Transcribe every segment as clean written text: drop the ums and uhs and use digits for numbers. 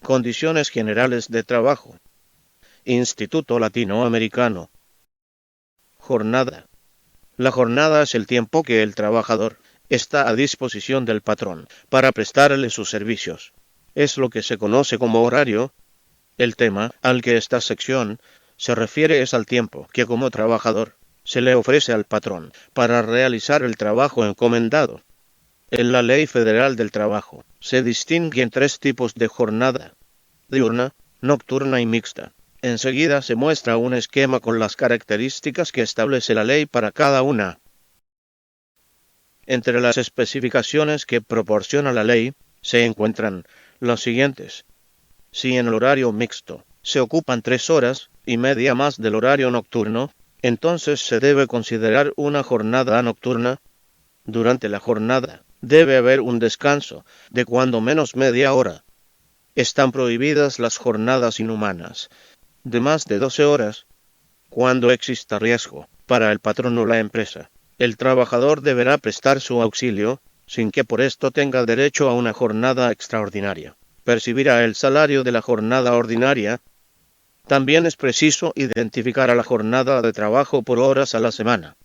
Condiciones generales de trabajo. Instituto Latinoamericano. Jornada. La jornada es el tiempo que el trabajador está a disposición del patrón para prestarle sus servicios. Es lo que se conoce como horario. El tema al que esta sección se refiere es al tiempo que como trabajador se le ofrece al patrón para realizar el trabajo encomendado. En la Ley Federal del Trabajo se distinguen tres tipos de jornada: diurna, nocturna y mixta. Enseguida se muestra un esquema con las características que establece la ley para cada una. Entre las especificaciones que proporciona la ley se encuentran las siguientes. Si en el horario mixto se ocupan 3 horas y media más del horario nocturno, entonces se debe considerar una jornada nocturna. Durante la jornada debe haber un descanso de cuando menos media hora. Están prohibidas las jornadas inhumanas de más de 12 horas. Cuando exista riesgo para el patrón o la empresa, el trabajador deberá prestar su auxilio, sin que por esto tenga derecho a una jornada extraordinaria. Percibirá el salario de la jornada ordinaria. También es preciso identificar a la jornada de trabajo por horas a la semana.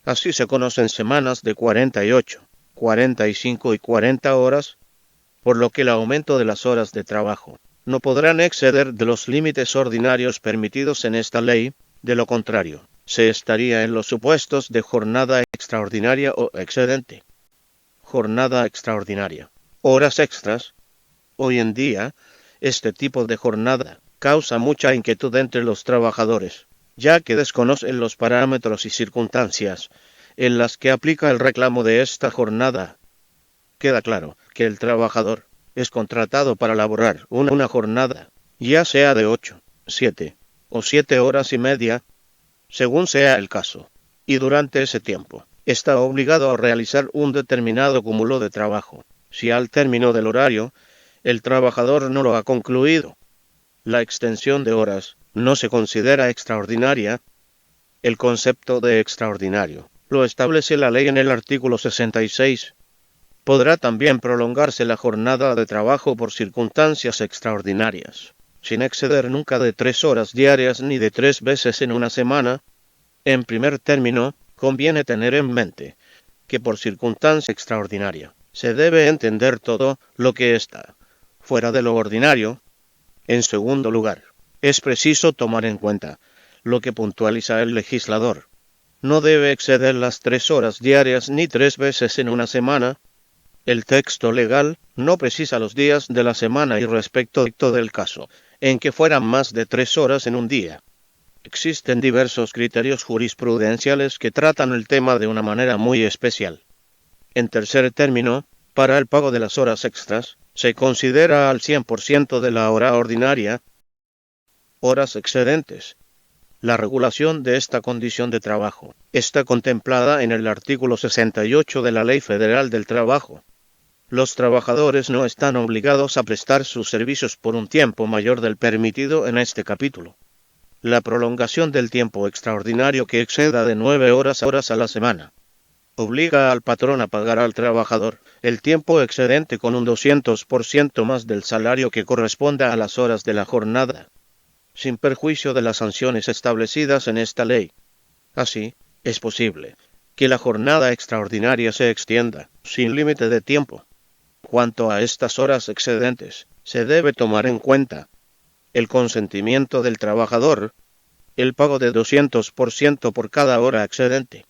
Así se conocen semanas de 48, 45 y 40 horas, por lo que el aumento de las horas de trabajo no podrán exceder de los límites ordinarios permitidos en esta ley. De lo contrario, se estaría en los supuestos de jornada extraordinaria o excedente. Jornada extraordinaria. Horas extras. Hoy en día, este tipo de jornada causa mucha inquietud entre los trabajadores, ya que desconocen los parámetros y circunstancias en las que aplica el reclamo de esta jornada. Queda claro que el trabajador es contratado para laborar una jornada, ya sea de 8, 7 o 7 horas y media, según sea el caso, y durante ese tiempo está obligado a realizar un determinado cúmulo de trabajo. Si al término del horario el trabajador no lo ha concluido, la extensión de horas no se considera extraordinaria. El concepto de extraordinario lo establece la ley en el artículo 66. Podrá también prolongarse la jornada de trabajo por circunstancias extraordinarias, sin exceder nunca de 3 horas diarias ni de 3 veces en una semana. En primer término, conviene tener en mente que por circunstancia extraordinaria se debe entender todo lo que está fuera de lo ordinario. En segundo lugar, es preciso tomar en cuenta lo que puntualiza el legislador. No debe exceder las 3 horas diarias ni 3 veces en una semana. El texto legal no precisa los días de la semana y respecto del caso en que fueran más de 3 horas en un día. Existen diversos criterios jurisprudenciales que tratan el tema de una manera muy especial. En tercer término, para el pago de las horas extras, se considera al 100% de la hora ordinaria. Horas excedentes. La regulación de esta condición de trabajo está contemplada en el artículo 68 de la Ley Federal del Trabajo. Los trabajadores no están obligados a prestar sus servicios por un tiempo mayor del permitido en este capítulo. La prolongación del tiempo extraordinario que exceda de 9 horas a la semana obliga al patrón a pagar al trabajador el tiempo excedente con un 200% más del salario que corresponda a las horas de la jornada, sin perjuicio de las sanciones establecidas en esta ley. Así, es posible que la jornada extraordinaria se extienda sin límite de tiempo. Cuanto a estas horas excedentes, se debe tomar en cuenta el consentimiento del trabajador, el pago de 200% por cada hora excedente,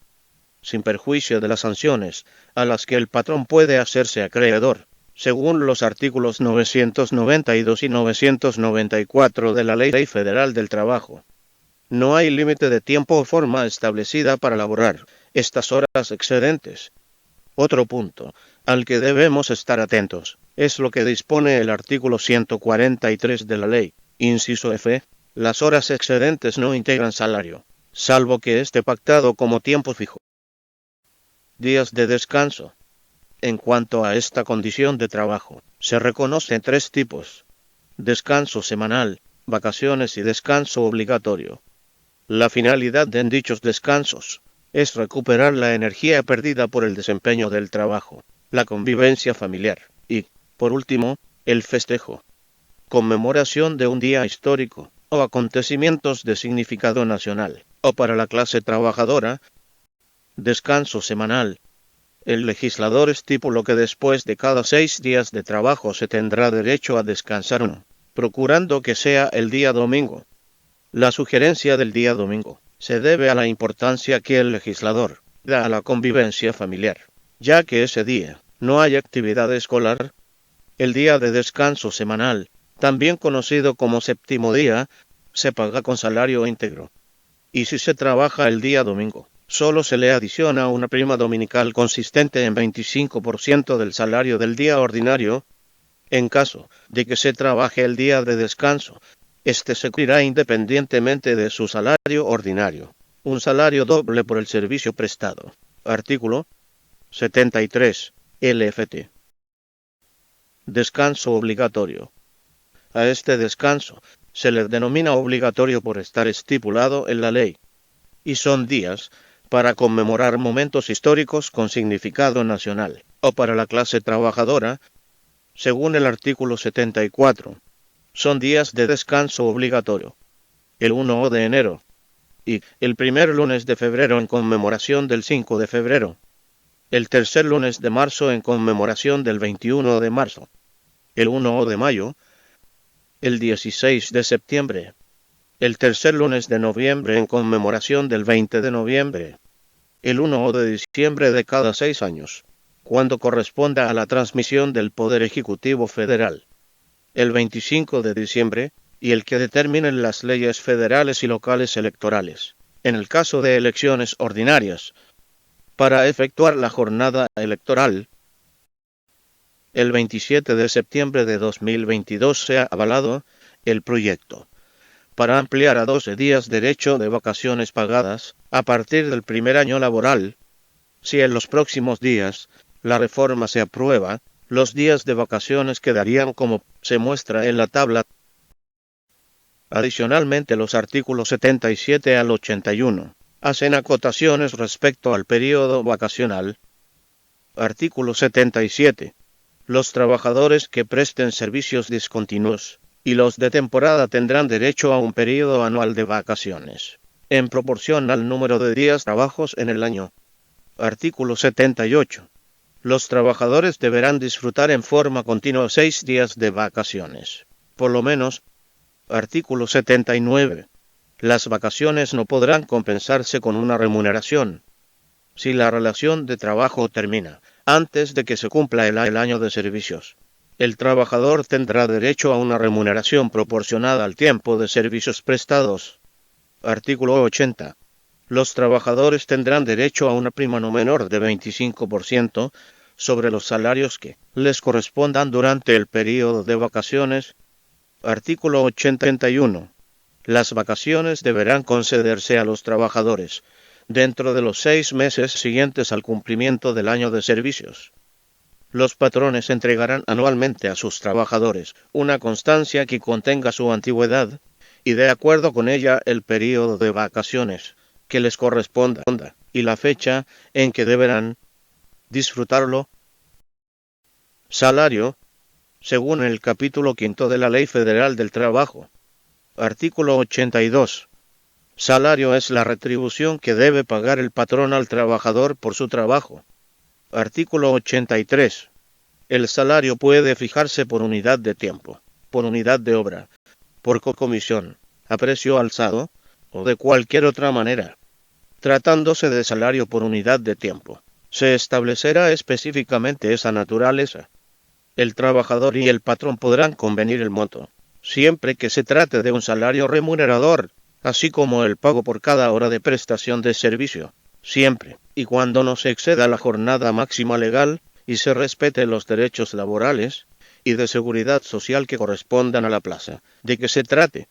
sin perjuicio de las sanciones a las que el patrón puede hacerse acreedor, según los artículos 992 y 994 de la Ley Federal del Trabajo. No hay límite de tiempo o forma establecida para laborar estas horas excedentes. Otro punto al que debemos estar atentos es lo que dispone el artículo 143 de la ley, inciso F. Las horas excedentes no integran salario, salvo que esté pactado como tiempo fijo. Días de descanso. En cuanto a esta condición de trabajo, se reconocen 3 tipos: descanso semanal, vacaciones y descanso obligatorio. La finalidad de dichos descansos es recuperar la energía perdida por el desempeño del trabajo, la convivencia familiar y, por último, el festejo. conmemoración de un día histórico o acontecimientos de significado nacional, o para la clase trabajadora, descanso semanal. El legislador estipuló que después de cada 6 días de trabajo se tendrá derecho a descansar uno, procurando que sea el día domingo. La sugerencia del día domingo se debe a la importancia que el legislador da a la convivencia familiar, ya que ese día no hay actividad escolar. El día de descanso semanal, también conocido como séptimo día, se paga con salario íntegro. Y si se trabaja el día domingo, solo se le adiciona una prima dominical consistente en 25% del salario del día ordinario. En caso de que se trabaje el día de descanso, este se cubrirá independientemente de su salario ordinario. Un salario doble por el servicio prestado. Artículo 73. LFT. Descanso obligatorio. A este descanso se le denomina obligatorio por estar estipulado en la ley, y son días para conmemorar momentos históricos con significado nacional, o para la clase trabajadora, según el artículo 74. Son días de descanso obligatorio. El 1 de enero y el primer lunes de febrero en conmemoración del 5 de febrero. El tercer lunes de marzo en conmemoración del 21 de marzo. El 1 de mayo. El 16 de septiembre. El tercer lunes de noviembre en conmemoración del 20 de noviembre. El 1 de diciembre de cada 6 años, cuando corresponda a la transmisión del Poder Ejecutivo Federal. El 25 de diciembre, y el que determinen las leyes federales y locales electorales, en el caso de elecciones ordinarias, para efectuar la jornada electoral. El 27 de septiembre de 2022 se ha avalado el proyecto para ampliar a 12 días derecho de vacaciones pagadas a partir del primer año laboral. Si en los próximos días la reforma se aprueba, los días de vacaciones quedarían como se muestra en la tabla. Adicionalmente, los artículos 77 al 81 hacen acotaciones respecto al período vacacional. Artículo 77. Los trabajadores que presten servicios discontinuos y los de temporada tendrán derecho a un período anual de vacaciones, en proporción al número de días trabajos en el año. Artículo 78. Los trabajadores deberán disfrutar en forma continua 6 días de vacaciones, por lo menos. Artículo 79. Las vacaciones no podrán compensarse con una remuneración. Si la relación de trabajo termina antes de que se cumpla el año de servicios, el trabajador tendrá derecho a una remuneración proporcionada al tiempo de servicios prestados. Artículo 80. Los trabajadores tendrán derecho a una prima no menor de 25% sobre los salarios que les correspondan durante el período de vacaciones. Artículo 81. Las vacaciones deberán concederse a los trabajadores dentro de los 6 meses siguientes al cumplimiento del año de servicios. Los patrones entregarán anualmente a sus trabajadores una constancia que contenga su antigüedad y de acuerdo con ella el período de vacaciones que les corresponda y la fecha en que deberán disfrutarlo. Salario, según el capítulo 5 de la Ley Federal del Trabajo. Artículo 82. Salario es la retribución que debe pagar el patrón al trabajador por su trabajo. Artículo 83. El salario puede fijarse por unidad de tiempo, por unidad de obra, por comisión, a precio alzado, o de cualquier otra manera. Tratándose de salario por unidad de tiempo, se establecerá específicamente esa naturaleza. El trabajador y el patrón podrán convenir el monto, siempre que se trate de un salario remunerador, así como el pago por cada hora de prestación de servicio, siempre y cuando no se exceda la jornada máxima legal y se respeten los derechos laborales y de seguridad social que correspondan a la plaza de que se trate.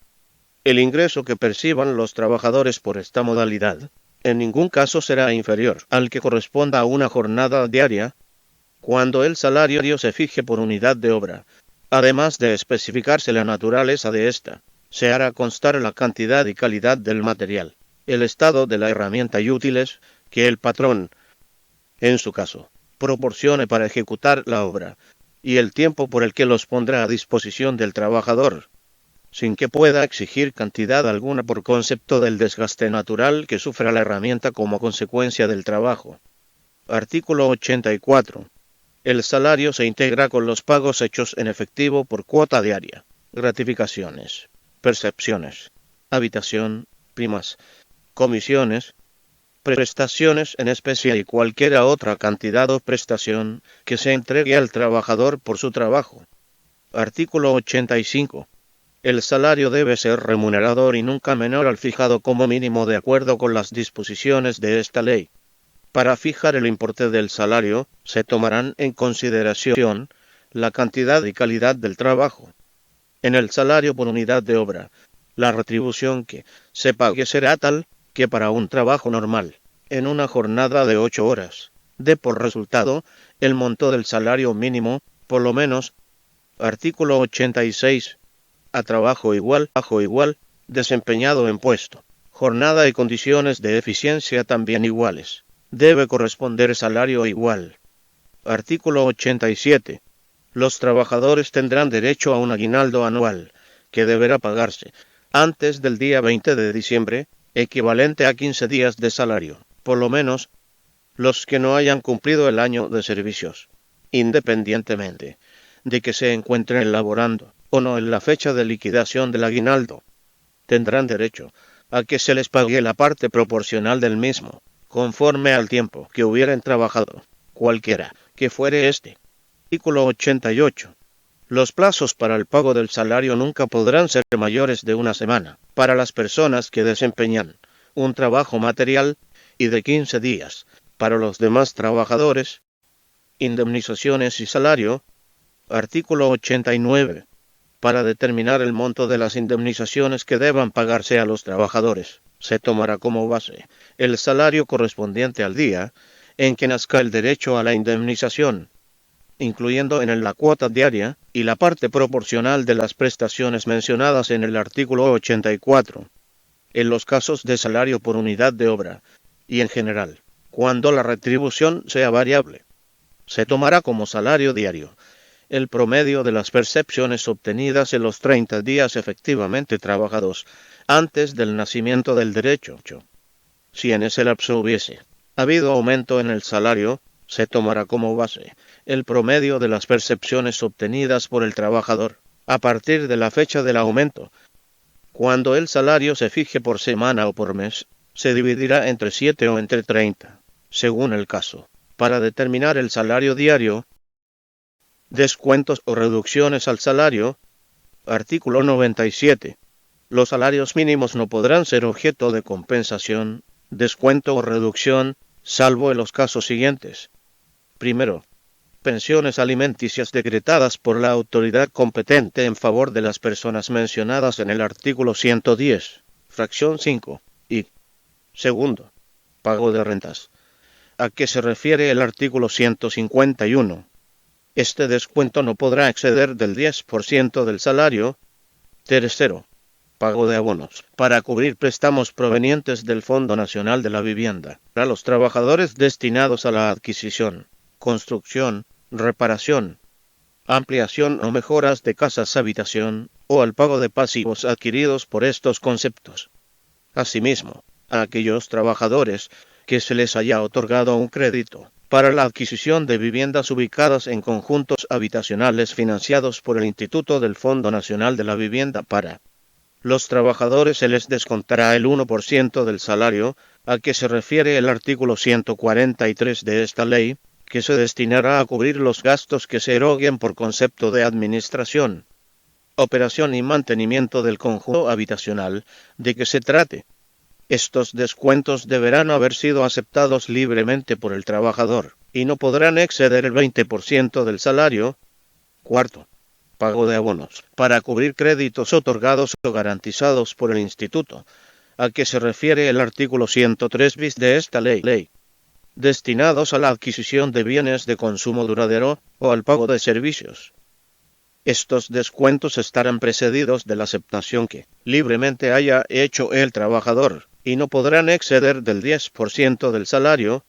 El ingreso que perciban los trabajadores por esta modalidad en ningún caso será inferior al que corresponda a una jornada diaria, cuando el salario se fije por unidad de obra. Además de especificarse la naturaleza de esta, se hará constar la cantidad y calidad del material, el estado de la herramienta y útiles que el patrón, en su caso, proporcione para ejecutar la obra, y el tiempo por el que los pondrá a disposición del trabajador, sin que pueda exigir cantidad alguna por concepto del desgaste natural que sufra la herramienta como consecuencia del trabajo. Artículo 84. El salario se integra con los pagos hechos en efectivo por cuota diaria, gratificaciones, percepciones, habitación, primas, comisiones, prestaciones en especie y cualquier otra cantidad o prestación que se entregue al trabajador por su trabajo. Artículo 85. El salario debe ser remunerador y nunca menor al fijado como mínimo de acuerdo con las disposiciones de esta ley. Para fijar el importe del salario, se tomarán en consideración la cantidad y calidad del trabajo. En el salario por unidad de obra, la retribución que se pague será tal que para un trabajo normal, en una jornada de 8 horas, dé por resultado el monto del salario mínimo, por lo menos. Artículo 86. A trabajo igual, desempeñado en puesto, jornada y condiciones de eficiencia también iguales, debe corresponder salario igual. Artículo 87. Los trabajadores tendrán derecho a un aguinaldo anual, que deberá pagarse antes del día 20 de diciembre, equivalente a 15 días de salario, por lo menos, los que no hayan cumplido el año de servicios, independientemente de que se encuentren laborando o no en la fecha de liquidación del aguinaldo. Tendrán derecho a que se les pague la parte proporcional del mismo, conforme al tiempo que hubieran trabajado, cualquiera que fuere este. Artículo 88. Los plazos para el pago del salario nunca podrán ser mayores de una semana, para las personas que desempeñan un trabajo material, y de 15 días, para los demás trabajadores. Indemnizaciones y salario. Artículo 89. Para determinar el monto de las indemnizaciones que deban pagarse a los trabajadores, se tomará como base el salario correspondiente al día en que nazca el derecho a la indemnización, incluyendo en él la cuota diaria y la parte proporcional de las prestaciones mencionadas en el artículo 84. En los casos de salario por unidad de obra, y en general, cuando la retribución sea variable, se tomará como salario diario el promedio de las percepciones obtenidas en los 30 días efectivamente trabajados antes del nacimiento del derecho. Si en ese lapso hubiese habido aumento en el salario, se tomará como base el promedio de las percepciones obtenidas por el trabajador a partir de la fecha del aumento. Cuando el salario se fije por semana o por mes, se dividirá entre 7 o entre 30, según el caso, para determinar el salario diario. Descuentos o reducciones al salario. Artículo 97. Los salarios mínimos no podrán ser objeto de compensación, descuento o reducción, salvo en los casos siguientes. Primero, pensiones alimenticias decretadas por la autoridad competente en favor de las personas mencionadas en el artículo 110, fracción 5, y segundo, pago de rentas, a que se refiere el artículo 151. Este descuento no podrá exceder del 10% del salario. Tercero, pago de abonos para cubrir préstamos provenientes del Fondo Nacional de la Vivienda para los trabajadores destinados a la adquisición, construcción, reparación, ampliación o mejoras de casas habitación, o al pago de pasivos adquiridos por estos conceptos. Asimismo, a aquellos trabajadores que se les haya otorgado un crédito para la adquisición de viviendas ubicadas en conjuntos habitacionales financiados por el Instituto del Fondo Nacional de la Vivienda para los trabajadores se les descontará el 1% del salario, a que se refiere el artículo 143 de esta ley, que se destinará a cubrir los gastos que se eroguen por concepto de administración, operación y mantenimiento del conjunto habitacional de que se trate. Estos descuentos deberán haber sido aceptados libremente por el trabajador, y no podrán exceder el 20% del salario. Cuarto, pago de abonos para cubrir créditos otorgados o garantizados por el Instituto, a que se refiere el artículo 103 bis de esta ley, destinados a la adquisición de bienes de consumo duradero o al pago de servicios. Estos descuentos estarán precedidos de la aceptación que libremente haya hecho el trabajador, y no podrán exceder del 10% del salario.